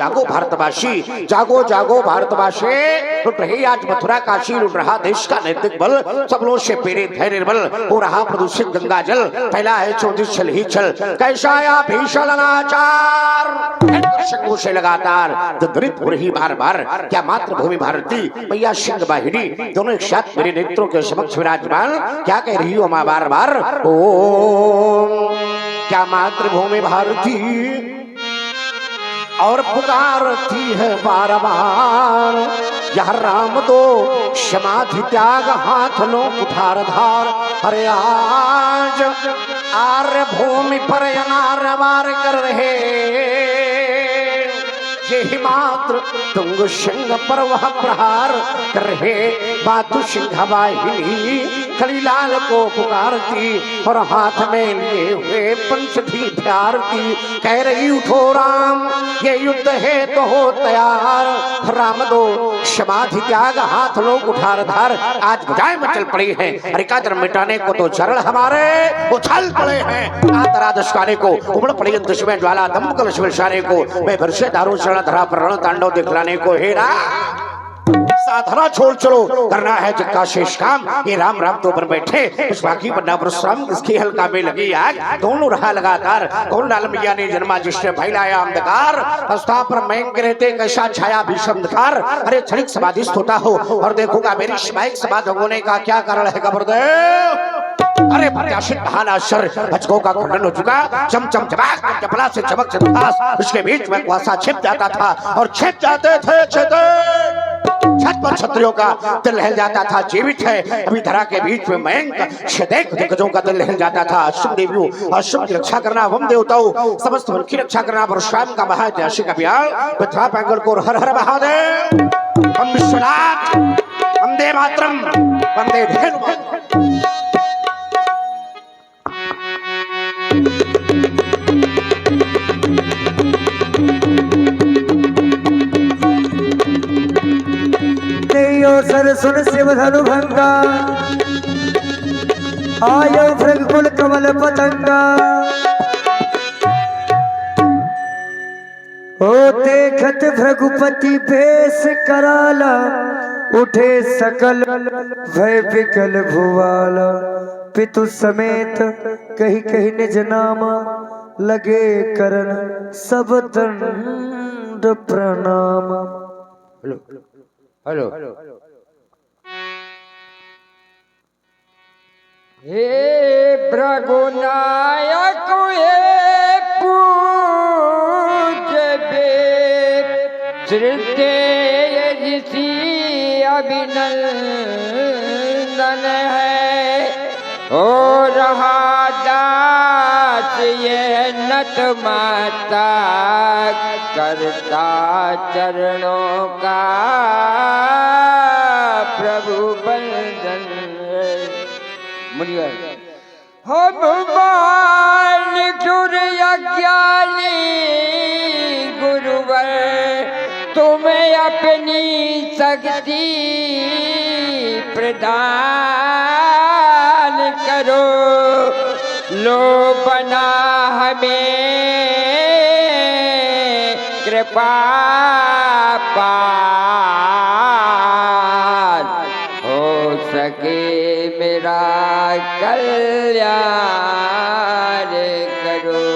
जागो भारतवासी, जागो जागो भारतवासी। लुट रही आज मथुरा काशी, लुट रहा देश का नैतिक बल, सब लोगों से पेरे थे निर्बल, हो रहा प्रदूषित गंगा जल, फैला है चौदिश छल ही छल, कैसा आया भीषण अनाचार से लगातार दुरित हो रही बार बार। क्या मातृभूमि भारती मैया सिंह वाहिनी दोनों एक साथ मेरे नेत्रों के समक्ष विराजमान, क्या कह रही हो माँ बार बार? ओ क्या मातृभूमि भारती और पुकारती है बार बार, यह राम दो समाधि त्याग हाथ लो कुठार धार। अरे आज आर्य भूमि पर अनार्य वार कर रहे, यही मात्र तुंग सिंह पर वह प्रहार कर रहे। बातु सिंह वाहिनी खलीलाल को पुकारती और हाथ में लिए हुए पंचधी प्यारती, कह रही उठो राम ये युद्ध है तो हो तैयार, राम दो समाधि त्याग हाथ लोग उठार धार। आज भुजाएं मचल पड़ी हैं, हरिकाचरण मिटाने को तो चरण हमारे उछल पड़े हैं, आतरादशकाने को उमड़ पड़ी दुश्मन ज्वाला दमकल शिवशाने को, मैं भरसे दारू शरण धरा पर रण तांडव दिखलाने को। हेरा साधना छोड़ चलो, करना है जिसका शेष काम, ये राम राम तो बन बैठे इस बाकी बन्ना परशुराम इसकी हल्का में लगी आग, दोनों रहा लगातार। कौन लाल मैया ने जन्मा जिसने फैलाया अंधकार, अवस्था पर मैं रहते कैसा छाया भीषण अंधकार। अरे क्षणिक समाधिस्थ होता हो और देखूंगा मेरी समाधिक समाधि होने का क्या कारण है खबरदेव। अरे प्रत्याशित महानाशर अजगों का खंडन हो चुका, चम चम चमक चपला से चमक चमकास, उसके बीच में कुआसा छिप जाता था और छिप जाते थे छत पर क्षत्रियों का दिल हिल जाता था। जीवित है अभी धरा के बीच में मयंक शदेक दिग्गजों का दिल हिल जाता था। अश्विन देवियों अश्विन की रक्षा करना, वम देवताओं समस्त वन की रक्षा करना, परशुराम का महाऐतिहासिक अभियान पिथरा पैंगल को हर हर महादेव, हम विश्वनाथ, वंदे मातरम, वंदे धेनु। सर सुन शिव धनु भंगा, आयो भृग कुल कमल पतंगा, ओ देखत भृगुपति भेष कराला, उठे सकल भय विकल भुवाला, पितु समेत कही कही निज नामा, लगे करन सब दंड प्रणाम। हेलो हे भृगुनायक हे पूज्य श्रद्धेय ऋषि अभिनंदन है, हो रहा दास ये नत माता, करता चरणों का प्रभु बंदन। हो भगवान गुरु अज्ञानी गुरुवर, तुम्हें अपनी शक्ति प्रदान करो, लो बना हमें कृपा पार, हो सके मेरा कल्याण करो।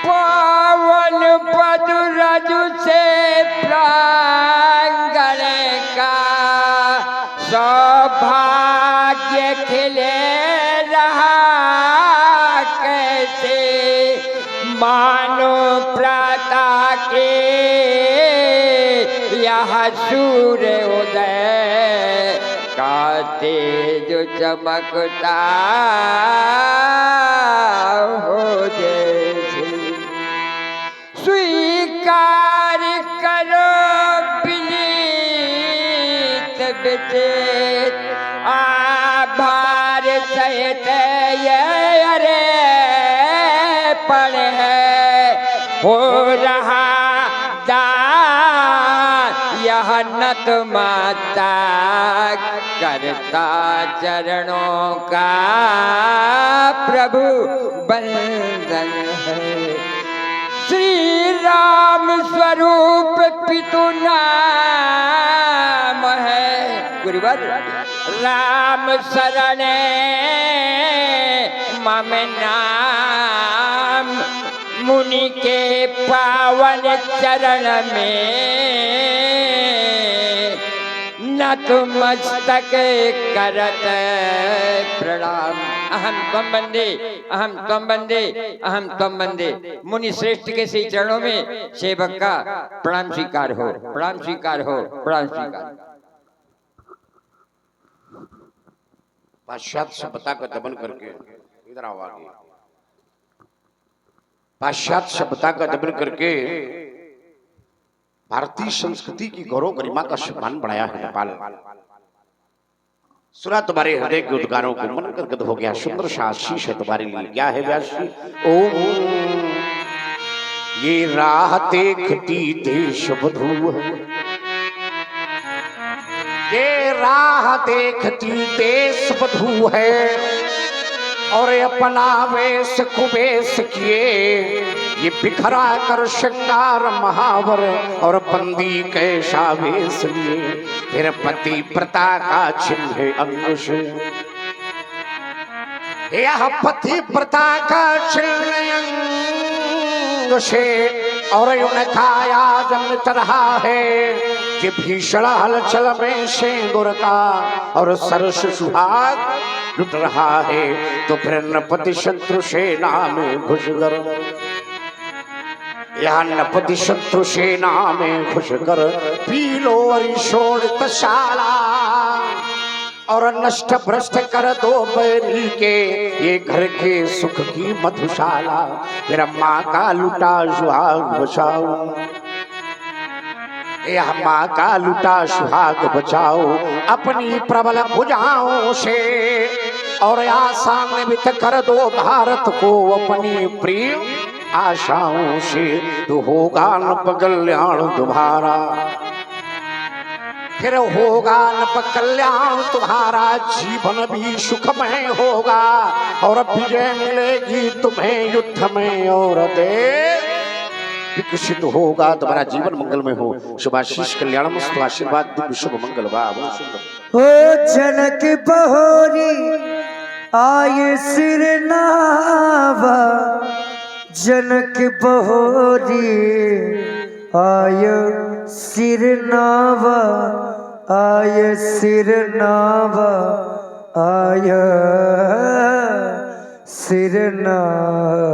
पावन पद रजु से प्रांगण का सौभाग्य खिले रहा, कैसे मानो प्रातः के यह सूर्य उदय का तेज चमकता हो जैसे। स्वीकार करो विनीत विचेत, आभार सहित ये अरे पर है, हो रहा यह नत माता, करता चरणों का प्रभु बंदन है। श्री राम स्वरूप पितु नाम है गुरुवर राम शरण मम नाम मुनि के पावन चरण में नतमस्तक करत प्रणाम। अहम त्वं वंदे मुनि श्रेष्ठ के श्री चरणों में सेवक का प्रणाम स्वीकार हो। पाश्चात्य सभ्यता का दमन करके इधर आओ आगे। पाश्चात्य सभ्यता का दमन करके भारतीय संस्कृति की गौरव गरिमा का सम्मान बढ़ाया है नेपाल। सुना तुम्हारे हृदय के उद्गारों को मन गदगद हो गया। सुंदर सा आशीष है तुम्हारे लिए। क्या है व्यास जी? ओम ये राह देखती देश बधू है, ये राह देखती देश बधू है, और अपना वेश कुवेश किए ये बिखरा कर श्रृंगार महावर, और बंदी कैसा वेश लिए फिर पति प्रता का चिन्ह अंग से। यह पति प्रता का चिन्ह अंग से, और उनका आज मिट रहा है कि भीषण हलचल में सिंदूर का और सरस सुहाग लुट रहा है। तो फिर नपति शत्रु सेना में घुसकर, यहाँ नपति शत्रु सेना में घुसकर पीलो अरिशोणित शाला, और नष्ट भ्रष्ट कर दो बैरी के ये घर के सुख की मधुशाला। मेरा माँ का लुटा सुहाग बचाओ, यह माँ का लुटा सुहाग बचाओ अपनी प्रबल भुजाओं से, और आसान्वित कर दो भारत को अपनी प्रेम आशाओं से। तो होगा न कल्याण तुम्हारा, फिर होगा न कल्याण तुम्हारा, जीवन भी सुखमय होगा, और विजय मिलेगी तुम्हें युद्ध में, और देश विकसित होगा। तुम्हारा जीवन मंगलमय हो। शुभाशीष कल्याणमस्तु। आशीर्वाद दिव्य शुभ मंगल वाह। ओ जनक बहोरी आये सिर नावा, जनक बहोरी आये सिर नावा, आये सिर नावा, आये सिर नावा।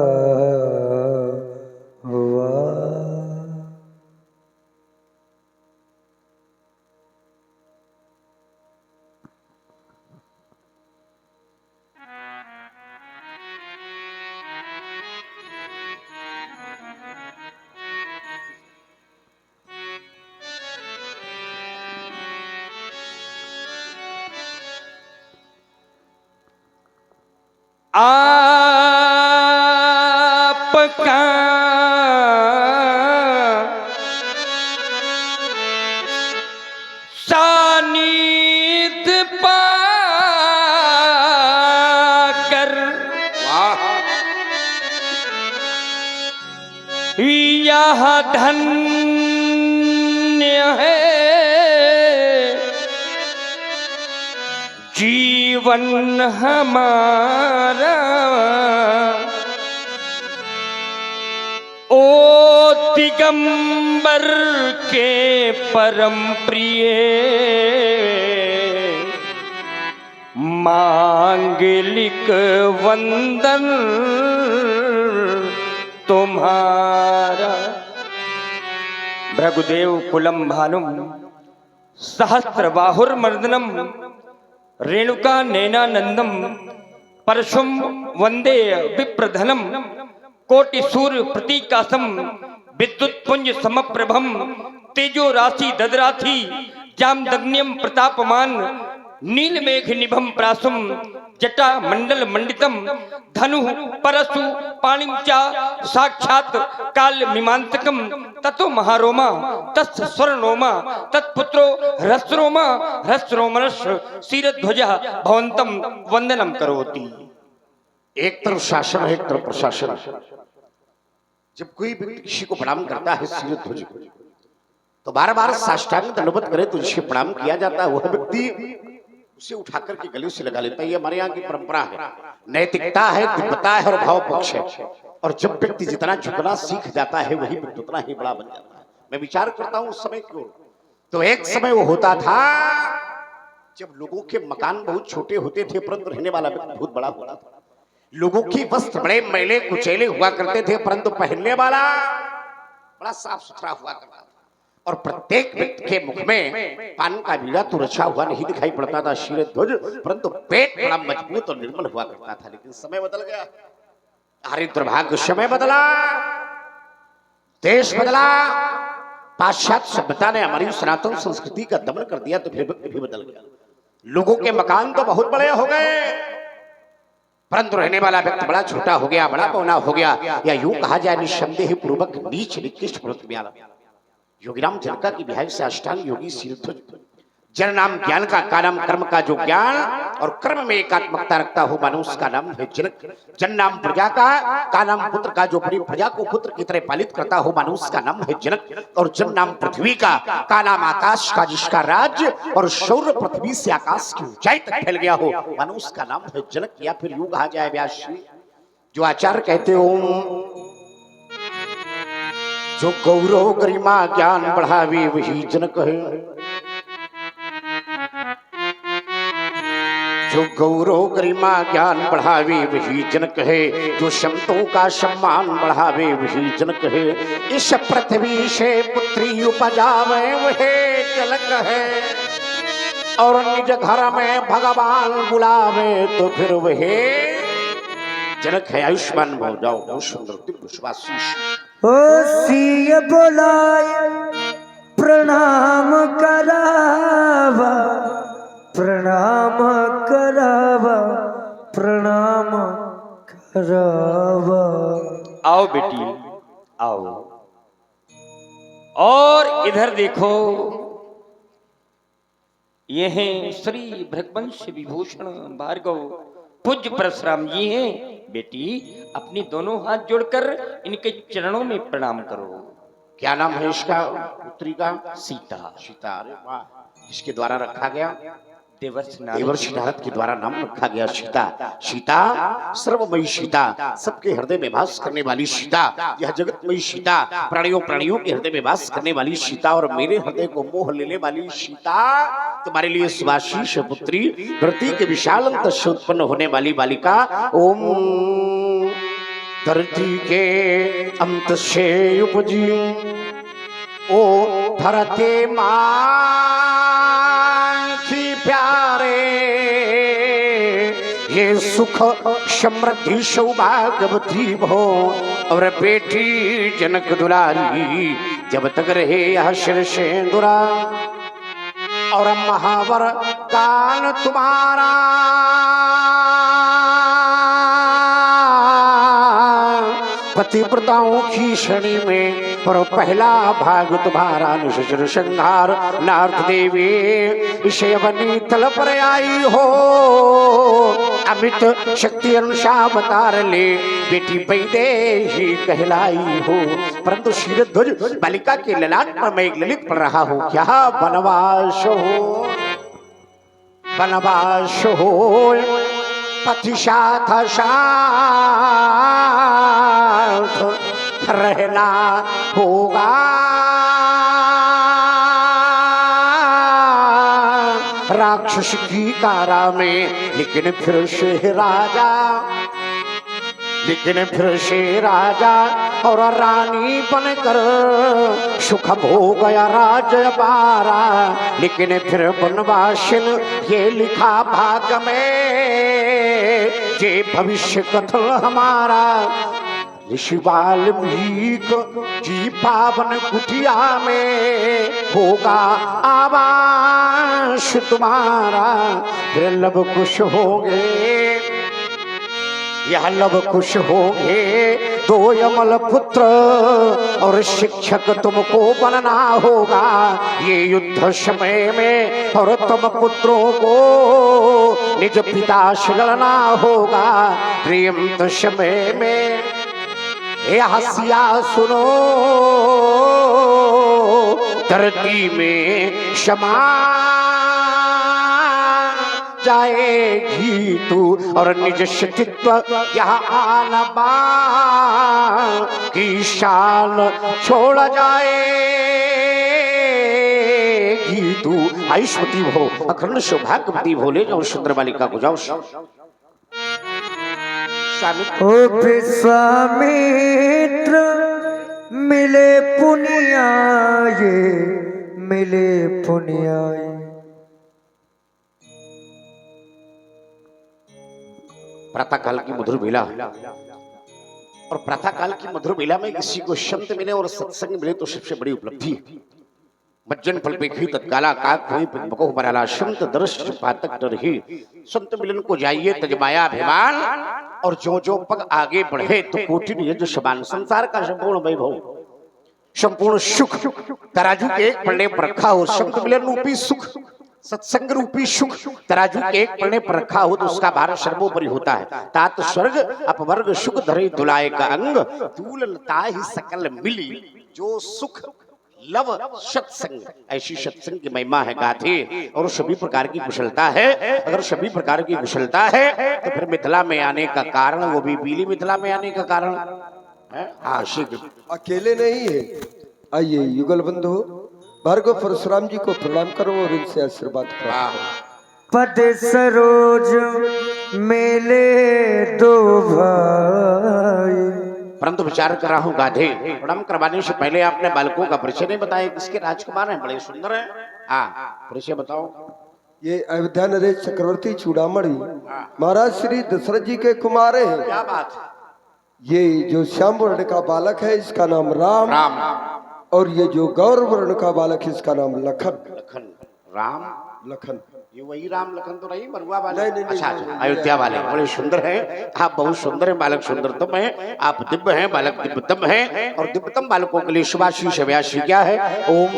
आपका सानिध्य पाकर यह धन्य है जीवन हमारा। ओ दिगंबर के परम प्रिय मांगलिक वंदन तुम्हारा। भृगुदेव कुलम भानुम सहस्र बाहुर्मर्दनम रेणुका नैनानंदम परशुम वंदे विप्रधनम कोटि सूर्य प्रतीकासम विद्युत पुंज समप्रभम तेजो राशि ददराथी जामदग्न्यम प्रतापमान नीलमेघ निभम प्रासुम जटा मंडल मंडितम धनु परशु पाणिचा साक्षात काल मीमांतकम ततो महारोमा तस् स्वर्णोमा तत्पुत्रो ह्रस्रोमा ह्रस्रोमनश शीरध्वजा भवंतम वंदनम करोति। एक तरफ शासन है, एक तरफ प्रशासन। जब कोई व्यक्ति किसी को प्रणाम करता है शिरध्वज तो बार बार साष्टांग दंडवत करे तो जिसे प्रणाम किया जाता है वह व्यक्ति उसे उठाकर के गले से लगा लेता है। ये हमारे यहाँ की परंपरा है, नैतिकता है, दिव्यता है और भाव पक्ष है। और जब व्यक्ति जितना झुकना सीख जाता है वही व्यक्ति उतना ही बड़ा बन जाता है। मैं विचार करता हूँ उस समय क्यों, तो एक समय वो होता था जब लोगों के मकान बहुत छोटे होते थे परंतु रहने वाला व्यक्ति बहुत बड़ा होता था। लोगों की वस्त्र बड़े मैले कुचैले हुआ करते थे परंतु पहनने वाला बड़ा साफ सुथरा हुआ करता था। और प्रत्येक व्यक्ति के मुख में पान का बीड़ा तो रचा हुआ नहीं दिखाई पड़ता था शिरध्वज, परंतु पेट बड़ा मजबूत और निर्मल हुआ करता था। लेकिन समय बदल गया, हमारे दुर्भाग्य समय बदला, देश बदला, पाश्चात्य सभ्यता ने हमारी सनातन संस्कृति का दमन कर दिया तो फिर व्यक्ति भी बदल गया। लोगों के मकान तो बहुत बड़े हो गए परंतु रहने वाला व्यक्ति बड़ा छोटा हो गया, बड़ा पौना हो गया, या यूं कहा जाए निस्संदेह पूर्वक नीच निकृष्ट मनुष्य में आ गया। योगीराम जनका की विहार से अष्टांग योगी शिरध्वज जन नाम ज्ञान का नाम कर्म का जो ज्ञान और कर्म में एकात्मकता रखता हो मनुष्य का नाम है जनक। जन नाम प्रजा का नाम पुत्र का जो बड़ी प्रजा को पुत्र की तरह पालित करता हो मनुष्य का नाम है जनक। और जन नाम पृथ्वी का नाम आकाश का जिसका राज्य और सौर पृथ्वी से आकाश की ऊंचाई तक फैल गया हो मनुष्य का नाम है जनक। या फिर यूं कहा जाए व्यास जी जो आचार्य कहते हो जो गौरव गरिमा ज्ञान बढ़ावे वही जनक है, जो गौरव गरिमा ज्ञान बढ़ावे वही जनक है, जो संतों का सम्मान बढ़ावे वही जनक है। इस पृथ्वी से पुत्री उपजावे वही जनक है और निज घर में भगवान बुलावे तो फिर वही जनक है। आयुष्मान भव जाओ, बहुत सुंदर दिव्य सुभाषीष। ओ सिय बोलाए प्रणाम करावा, प्रणाम करावा, प्रणाम करावा। आओ बेटी आओ, और इधर देखो ये हैं श्री भृगवंश विभूषण भार्गव पूज्य परशुराम जी हैं। बेटी अपनी दोनों हाथ जोड़कर इनके चरणों में प्रणाम करो। क्या नाम है इसका पुत्री का? सीता। सीता, अरे वाह, इसके द्वारा रखा गया देवर्षि नारद के द्वारा नाम रखा गया सीता। सीता सर्वमयी सीता, सबके हृदय में वास करने वाली सीता, यह जगतमयी सीता, प्राणियों के हृदय में वास करने वाली सीता और मेरे हृदय को मोह लेने वाली सीता तुम्हारे लिए सुभाषीष पुत्री धरती के विशाल अंत से उत्पन्न होने वाली बालिका। ओम धरती के अंत से उपजी ओ धरती माँ प्यारे, ये सुख समृद्धि सौभाग्यवती भो और बेटी जनक दुलारी जब तक रहे यह सिर से दुरा और महावर कान तुम्हारा पतिव्रताओं की श्रेणी में और पहला भाग तुम्हारा निशर श्रृंगार नारद देवी इसे बनी तल पर आई हो अमित शक्ति अनुसार अवतार ले बेटी वैदेही कहलाई हो। परंतु शिरध्वज बालिका के ललाट पर मैं एक ललित पढ़ रहा हूँ। क्या वनवास हो, वनवास हो पथिशाथ रहना होगा, राक्षस की कारा में लेकिन फिर से राजा, लेकिन फिर से राजा और रानी बनकर सुख भोग गया राज्य पारा। लेकिन फिर वनवासिन ये लिखा भाग में जे भविष्य कथन हमारा ऋषि वाल्मीकि की पावन कुटिया में होगा आवास तुम्हारा। फिर लब कुश होंगे, यह लब कुश होंगे दो यमल पुत्र और शिक्षक तुमको बनना होगा ये युद्ध समय में और तुम पुत्रों को निज पिता से लड़ना होगा प्रेम समय में। हे हसिया सुनो धरती में क्षमा जाएगी तू और निज अस्तित्व यहाँ आलबा की शान छोड़ जाएगी तू। आयुष्मती भो अखंड सौभाग्यवती भो, ले जाओ सुंदर बालिका को, जाओ। ओ विश्वामित्र मिले पुनियाए, मिले पुनियाए। प्रातः काल की मधुर बेला, और प्रातः काल की मधुर बेला में किसी को संत मिले और सत्संग मिले तो सबसे बड़ी उपलब्धि। मज्जन फल पेखी तत्काला काक हुई बको बराला संत दर्श पातक डरही। संत मिलन को जाइए तजमाया अभिमान, और जो जो पग आगे बढ़े तो कोटि निज समान। संसार का संपूर्ण वैभव, संपूर्ण सुख तराजू के एक पलड़े पर रखा हो। संत मिलन रूपी सुख, सत्संग रूपी सुख तराजू के एक पलड़े पर रखा हो तो उसका भार सर्वोपरि होता है। तात स्वर्ग अपवर्ग सुख धरे दुलाए का अंग, तूलता ही सकल मिली जो सुख लव सत्संग। ऐसी सत्संग की महिमा है गाथे, और सभी प्रकार की कुशलता है। अगर सभी प्रकार की कुशलता है तो फिर मिथिला में आने का कारण, वो भी पीली मिथिला में आने का कारण है आशिक। अकेले नहीं है। आइए युगल बंधु, भार्गव परशुराम जी को प्रणाम करो और इनसे आशीर्वाद प्राप्त। पद सरोज मेले दो भाई। परंतु विचार कर रहा हूँ गाधे, प्रणाम करवाने से पहले आपने बालकों का परिचय नहीं बताया, किसके राजकुमार हैं, बड़े सुंदर हैं। हाँ परिचय बताओ। ये अयोध्या नरेश चक्रवर्ती चूड़ामणि महाराज श्री दशरथ जी के कुमार हैं। क्या बात। ये जो श्याम वर्ण का बालक है इसका नाम राम, राम। और ये जो गौर वर्ण का बालक है इसका नाम लखन। लखन, राम लखन, ये वही राम लखन तो नहीं, मरुआ वाले। नहीं, नहीं, अच्छा, नहीं, अयोध्या वाले बड़े सुंदर हैं। आप बहुत सुंदर हैं, बालक सुंदरतम हैं, आप दिव्य हैं, बालक दिव्यतम हैं। और दिव्यतम बालकों के लिए शुभाशीष अभ्यासी क्या है? ओम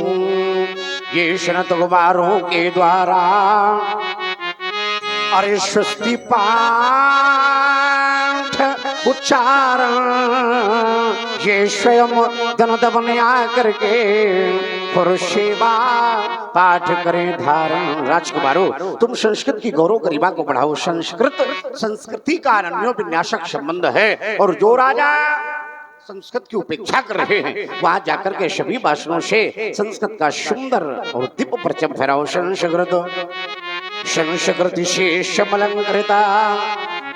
ये शनत कुमारों के द्वारा अरे स्वस्ति पाठ उच्चारण ये स्वयं धन आकर के पुरुष सेवा पाठ करें धारण। राजकुमारों, तुम संस्कृत की गौरव गरिमा को बढ़ाओ। संस्कृत संस्कृति का अनन्य विन्यासक संबंध है, और जो राजा संस्कृत की उपेक्षा कर रहे हैं वहां जाकर के सभी भाषणों से संस्कृत का सुंदर और दिव्य परचम फहराओ। संस्कृत संस्कृति शेष मलंकृता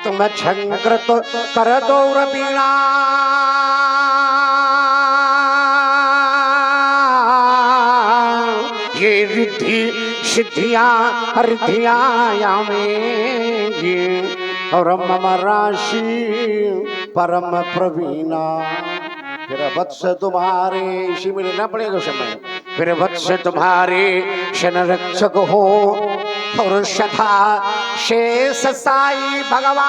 तुम झंकृत कर दो रबीणा। ये रिद्धि सिद्धियां रिद्धियां में और मम राशि परम प्रवीणा। फिर वत्स तुम्हारे, इसी में लेना पड़ेगा समय। फिर वत्स तुम्हारे शन रक्षक हो और सदा शेष साई भगवान।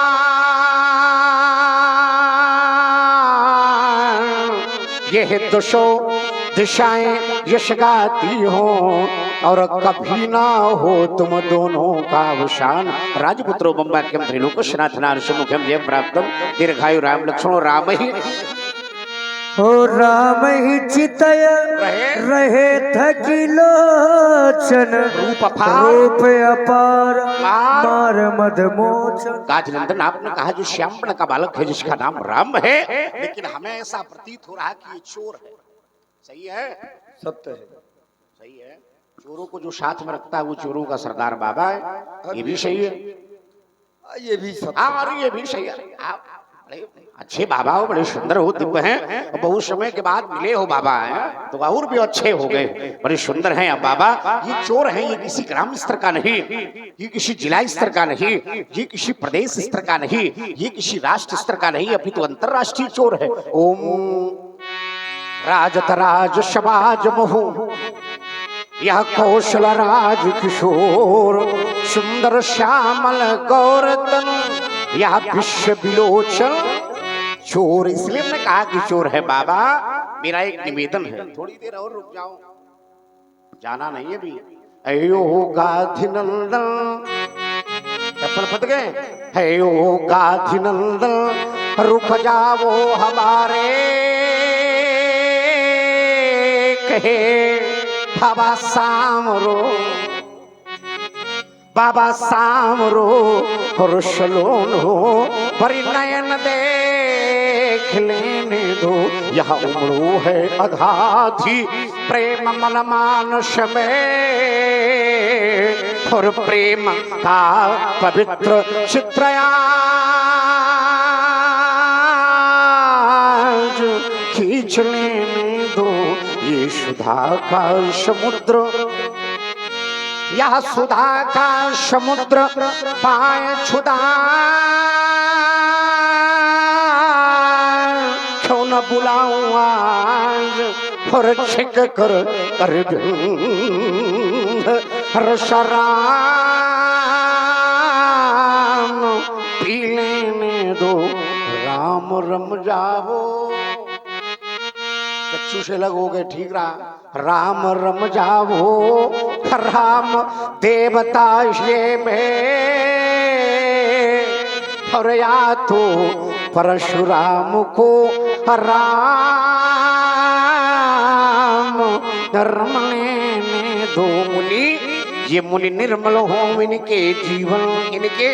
ये दशो दिशाएं यश गाती हो और कभी ना हो तुम दोनों का अवसान। राजपुत्रो बम्बा केम त्रिलोक सनातनार सुमुखम जय प्राप्तम। दीर्घायु राम लक्ष्मण राम ही हो राम ही चितय रहे थकिलोचन। रूप अपार रूप अपार मार मद मोचन। गाजनंदन, आपने कहा जो श्यामवर्ण का बालक है जिसका नाम राम है, लेकिन हमें ऐसा प्रतीत हो रहा है कि ये चोर है। सही है? सत्य है, सही है। चोरों को जो साथ में रखता है वो चोरों का सरदार बाबा है, ये भी सही है। ये भी सत्य। हाँ, और ये भी सही है। आप अच्छे बाबा हो, बड़े सुंदर हो, दिव्य हैं, और बहुत समय के बाद मिले हो बाबा हैं तो और भी अच्छे हो गए, बड़े सुंदर हैं अब बाबा। ये चोर हैं, ये किसी ग्राम स्तर का नहीं, ये किसी जिला स्तर का नहीं, ये किसी प्रदेश स्तर का नहीं, ये किसी राष्ट्र स्तर का नहीं, अभी तो अंतरराष्ट्रीय चोर है। ओम राजत राज समाज महु यह कौशल राज किशोर सुंदर श्यामल गौरतन यह विश्व विलोचन। चोर इसलिए मैंने कहा कि चोर है बाबा। मेरा एक निवेदन है, थोड़ी देर और रुक जाओ, जाना नहीं है भी। अयो गाधिनंदन, चप्पल फट गए। अयो गाधिनंदन रुक जाओ हमारे कहे बाबा सामरो, बाबा सामरो रुसलोन हो परि नयन देख लेने दो, यह उमड़ो है अगाधी प्रेम मन मानस में, और प्रेम का पवित्र चित्रया खींच लेने दो, ये सुधा का समुद्र, यह सुधा का समुद्र पाए छुदा, क्यों न बुलाऊं आज और छिक कर शराब पी लेने दो, राम रम जाओ। चक्षु से लगोगे ठीक रहा, राम रम जाओ, राम देवता ये में, और या तो परशुराम को राम रमने दो। मुनि, ये मुनि निर्मल हो इनके जीवन, इनके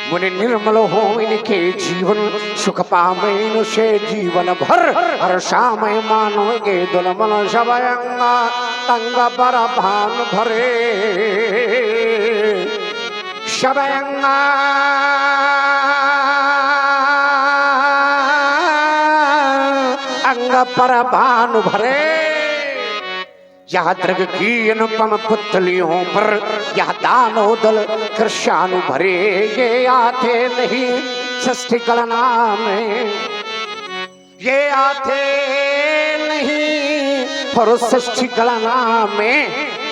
मुनि निर्मल हो इनके जीवन, सुख पावे से जीवन भर, हर शाम मानोगे दुलमन सबयंगा, तंग पर भान भरे सबयंगा, अंग पर भान भरे। यह दृग की अनुपम पुतलियों पर यह दानो दल कृष्णानु भरे, ये आते नहीं षष्ठी गणना में, ये आते नहीं पर षष्ठी गणना में,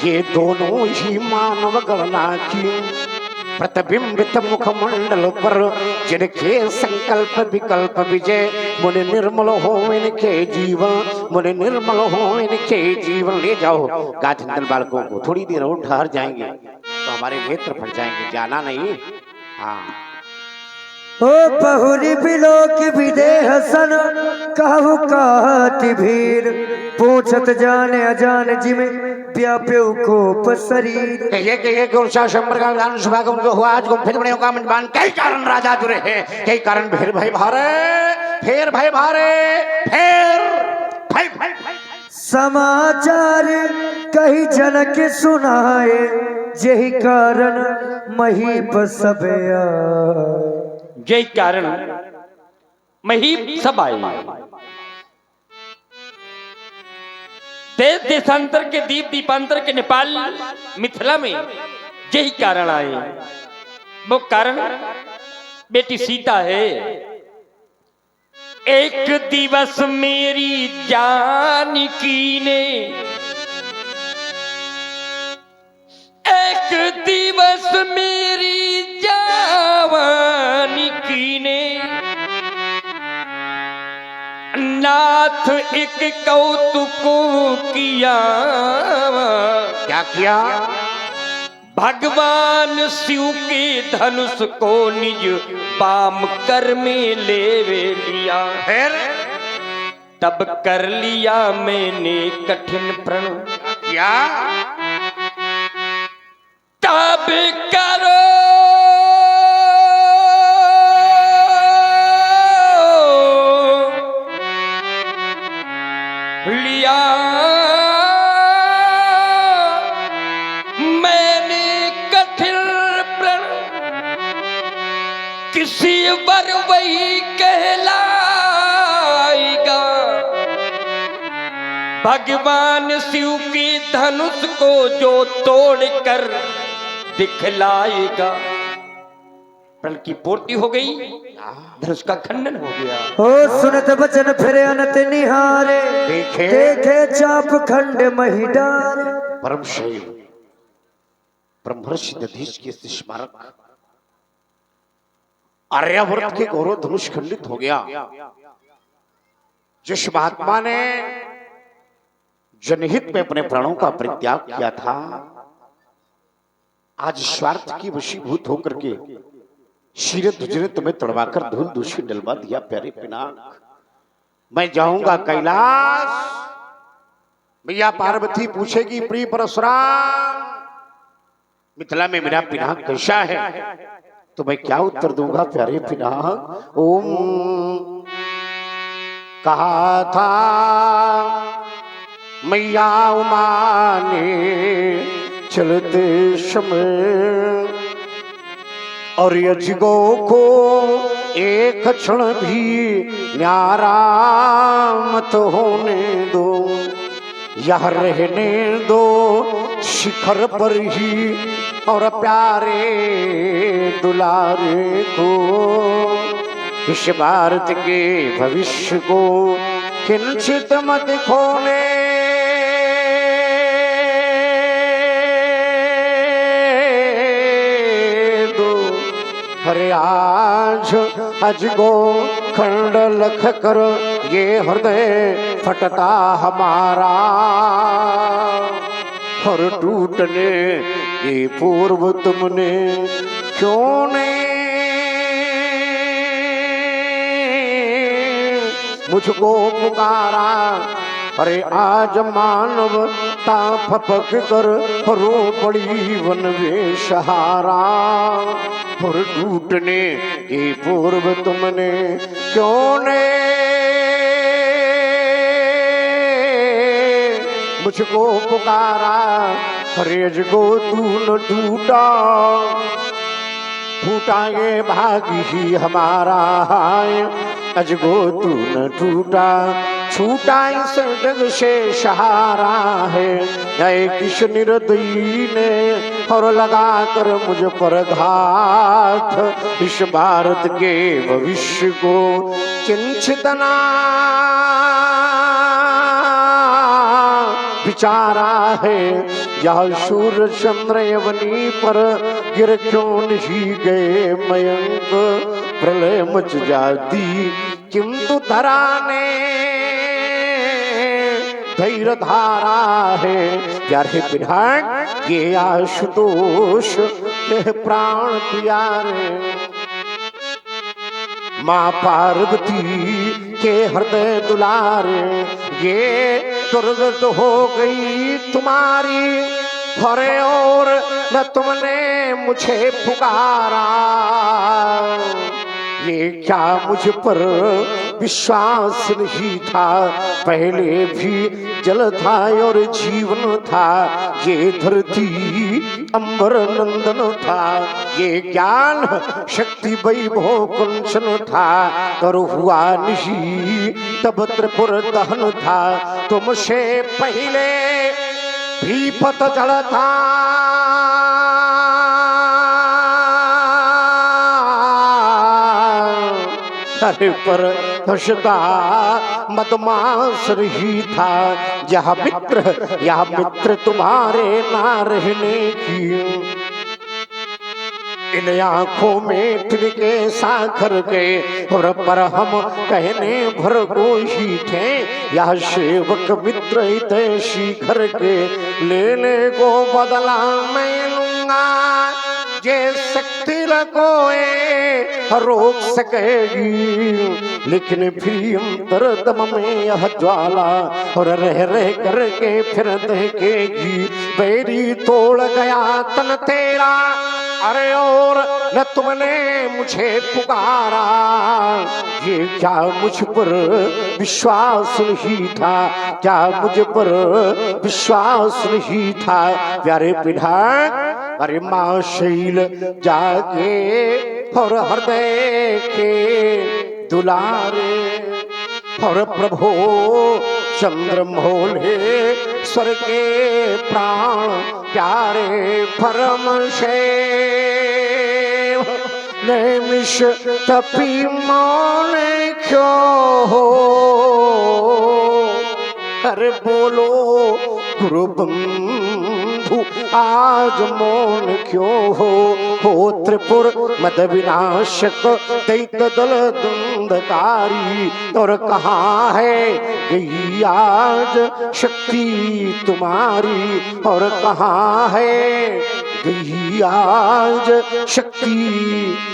ये दोनों ही मानव गणना की प्रतिबिंबित मुखमंडल पर, जिनके संकल्प विकल्प विजय, मुनि निर्मल हो इनके जीवन, मुनि निर्मल हो इनके जीवन। ले जाओ गाजंदल बालकों को, थोड़ी देर और ठहर जाएंगे तो हमारे नेत्र फट जाएंगे, जाना नहीं। हाँ ओ बहुरी बिलो की विदेह सन, कहु कहती भीर, पूछत जाने अजान जिमे व्याप्यो को पसरीर। ये गुरसा शंबर का दान सुबह को उनको हुआ, आज को फिर बड़े का मंजबान, कई कारण राजा जुरे हैं, कई कारण फिर भाई भारे, फिर भाई भारे, फिर भाई भाई भाई समाचार कही जनक सुनाए, यही कारण महीप सबया, यही कारण महीप सब आए। देश देशांतर के दीप दीपांतर के नेपाल मिथिला में यही कारण आए। वो कारण बेटी सीता है। एक दिवस मेरी जानकी ने, एक दिवस मेरी जानकी ने, नाथ एक कौतुक किया। क्या किया? भगवान शिव के धनुष को निज बाम कर में ले लिया। फिर तब कर लिया मैंने कठिन प्रण। क्या? तब करो लिया मैंने कठिन प्रण, किसी वर वही कहलाएगा। भगवान शिव के धनुष को जो तोड़कर दिखलाएगा। प्रण की पूर्ति हो गई, धनुष का खंडन हो गया। हो सुनत बचन फिर अनत निहारे, देखे चाप खंड मही डारे। परम शैव ब्रह्मर्षि दधीच के स्मारक आर्यावर्त के गौरव धनुष खंडित हो गया। जिस महात्मा ने जनहित में अपने प्राणों का परित्याग किया था, आज स्वार्थ की वशीभूत होकर के शीरत दुजरे तुम्हें तड़वाकर धूल दूषित डलवा दिया। प्यारे पिनाक, मैं जाऊंगा कैलाश, भैया पार्वती पूछेगी प्रिय परशुराम मिथिला में मेरा पिनाक कैसा है, तो मैं क्या उत्तर दूंगा प्यारे पिनाक। ओम कहा था मैया उमा ने चलते समय, और यजगो को एक क्षण भी न्यारा मत होने दो, यह रहने दो शिखर पर ही और प्यारे दुलारे को, इस भारत के भविष्य को किंचित मत खोने दो। हरे आज अजगो खंड लख कर ये हृदय फटता हमारा, और टूटने ये पूर्व तुमने क्यों ने मुझको पुकारा। अरे आज मानवता फपक कर रो पड़ी वन वे सहारा, और टूटने ये पूर्व तुमने क्यों ने मुझको पुकारा। अरे अजगो तू न टूटा, टूटा ये भाग्य ही हमारा है, अजगो तू न टूटा, छूटा इस जग से सहारा है। नए किस निर्दयी ने और लगा कर मुझ पर घात, इस भारत के भविष्य को किंचित ना विचारा है। यह सूर्य चंद्र यवनी पर गिर क्यों नहीं गए मयंक, प्रलय मच जाती किंतु धरा ने धैर्य धारा है। प्यारे विधायक ये आशुतोष के प्राण प्यारे, माँ पार्वती के हृदय दुलारे, ये दुर्गत हो गई तुम्हारी, हरे और न तुमने मुझे पुकारा। ये क्या मुझ पर विश्वास नहीं था, पहले भी जल था और जीवन था, ये धरती अंबर नंदन था, ये ज्ञान शक्ति वैभव कुंचन था, और हुआ नहीं तब त्रिपुर दहन था, तुमसे पहले भी पतझड़ था। अरे पर हर्षदा मदमास रही था, यह मित्र तुम्हारे ना रहने की, इन आंखों में तिनके साखर के, और पर हम कहने भर को ही थे, यह सेवक मित्र हित शिखर के, लेने को बदला मैं लूंगा, ये शक्ति कोई रोक सकेगी, लेकिन फिर अंतर दम में यह ज्वाला, और रह रह करके फिर देखेगी, बैरी तोड़ गया तन तेरा, अरे और न तुमने मुझे पुकारा। ये क्या मुझ पर विश्वास नहीं था, क्या मुझ पर विश्वास नहीं था प्यारे विधायक। अरे माँ शैल जागे और हृदय के दुलारे, और प्रभो चंद्र मोले स्वर के प्राण प्यारे परम शेव, नैमिष तपी मौन क्यों हो, अरे बोलो गुरु बंधु आज मौन क्यों हो त्रिपुर मद विनाशक दैत दल धुंधकारी, और कहाँ है गई आज शक्ति तुम्हारी, और कहाँ है गई आज शक्ति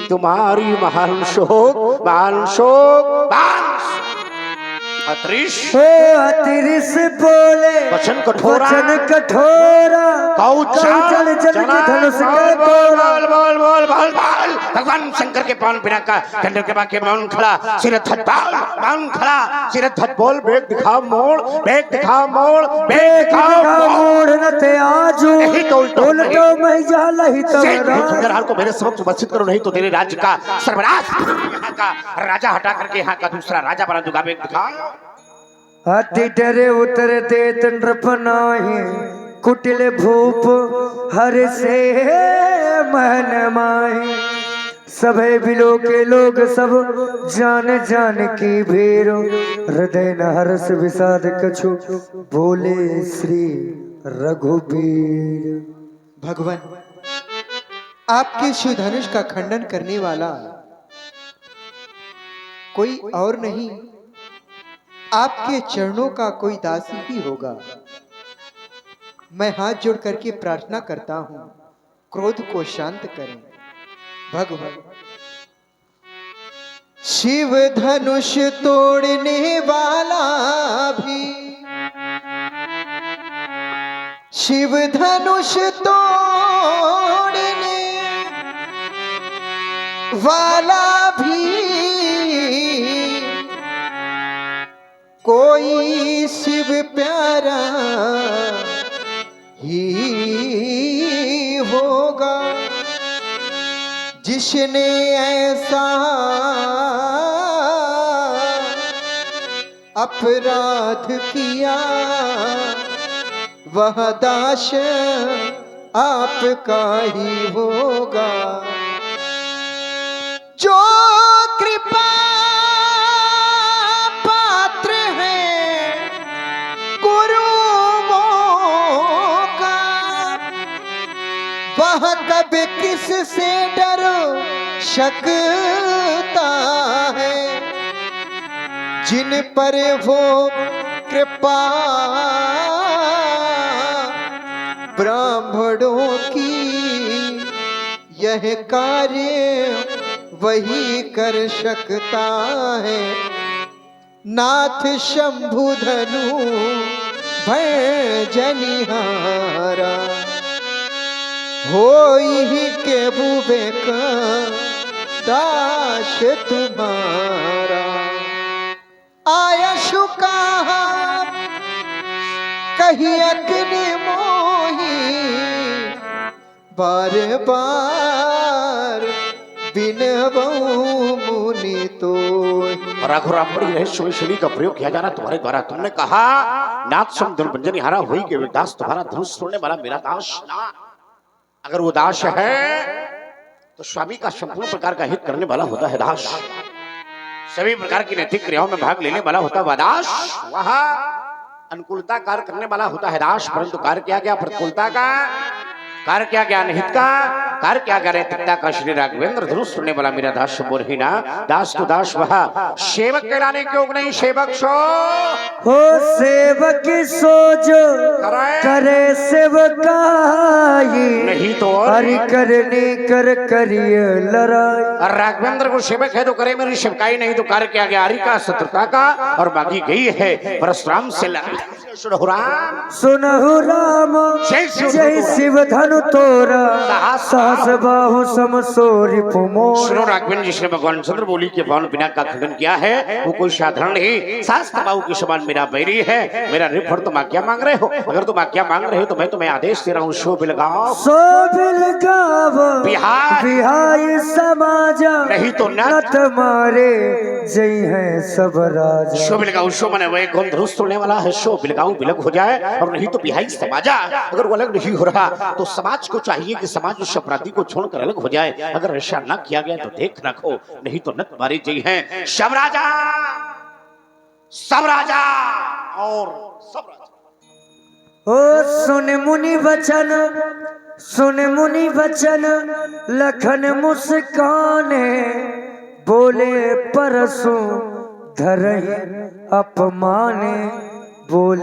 तुम्हारी। महान शोक अतरीश ओ अतिरिस बोले वचन कठोरा वचन कठोरा कौचल जल के धनुष के तोड़ा। बोल भगवान शंकर के पावन बिना का खंडर के बाके मौन खड़ा सिर धत बाल मौन खड़ा सिर धत बोल बेग दिखाओ मोड़ बेग दिखाओ मोड़ बेग दिखाओ मोड़ न ते आजू यही तो उल्टो मैं जाला ही तो भूतंगरार को मेरे समक्ष उपस्थित करो नहीं तो तेरे राज्य का सर्वनाश यहाँ का राजा हटा करके यहाँ का दूसरा राजा बना दूंगा बेग दिखाओ। अति डरे उतर देत नृपनाहि कुटिल भूप हर से मन माहि सभे बिलो के लोग सब जान जान की भीरो हृदय न हर्ष विषाद कछु बोले श्री रघुबीर। भगवान, आपके शिव धनुष का खंडन करने वाला कोई और नहीं, आपके चरणों का कोई दासी ही होगा। मैं हाथ जोड़ करके प्रार्थना करता हूं, क्रोध को शांत करें भगवान। शिव धनुष तोड़ने वाला भी, शिव धनुष तोड़ने वाला भी कोई शिव प्यारा ही होगा, जिसने ऐसा अपराध किया वह दास आपका ही होगा। जो कृपा पात्र है गुरुओं का, वह कभी किस से डर सकता है, जिन पर वो कृपा ब्राह्मणों की, यह कार्य वही कर सकता है। नाथ शंभु धनु भय जनिहारा, होई के बुबेक दास तुम्हारा। आया शुका कही अग्नि मोही, बार बार बिनबऊ मुनि तो। रघुराम बड़ी रहस्यमयी का प्रयोग किया जा रहा तुम्हारे द्वारा। तुमने कहा नाथ समुद्र बंजनी हारा हुई के दास तुम्हारा धनुष तोड़ने वाला मेरा दास ना, अगर वो दास है तो स्वामी का संपूर्ण प्रकार का हित करने वाला होता है दास, सभी प्रकार की नैतिक क्रियाओं में भाग लेने वाला होता है दास, वहां अनुकूलता कार्य करने वाला होता है दास। परंतु कार्य क्या गया प्रतिकूलता का, कार्य क्या गया निहित का, कार्य क्या गया नैतिकता का। श्री राघवेंद्र धनुष तोड़ने वाला मेरा दास बोरहीना, दास को दास वहा सेवक कहलाने के योग नहीं, सेवक सो हो सेवक सो जो करे सेवकाई, नहीं तो हरि करने कर करिए लड़ाई। और राघवेंद्र को सेवक है तो करे मेरी सेवकाई, नहीं तो कार्य क्या गया हरि का शत्रुता का, और बाकी गई है परशुराम से लड़ाई। सुनहु राम सुनहु राम जय शिव धनु तोरा, सहस बाहु समसोरि पुमोरा। सुनो राघवेंद्र, जिसने भगवान चंद्र बोली के पावन बिना का खंडन किया है वो कोई साधारण नहीं, शास्त्र बाहु के समान मेरा बैरी है, मेरा रिफर। तुम आज्ञा मांग रहे हो, अगर तुम आज्ञा मांग रहे हो तो मैं तुम्हें आदेश दे रहा हूँ, शोभ लगाओ बिहार बिहाई समाज, नहीं तो नत मारे जय है सब राजा। शोभ लगाओ, शो माने वह कौन धनुष तोड़ने वाला है, शोभ लगाओ बिलग हो जाए, और नहीं तो बिहाई समाजा। अगर वो अलग नहीं हो रहा तो समाज को चाहिए कि समाज उस अपराधी को छोड़कर अलग हो जाए। अगर ऐसा न किया गया तो देख रखो, नहीं तो नत मारी जय है सब राजा, सब राजा और सब राजा। ओ सुन मुनि वचन, सुन मुनि वचन लखन मुस्काने, बोले परसों धरहि अपमाने, बोले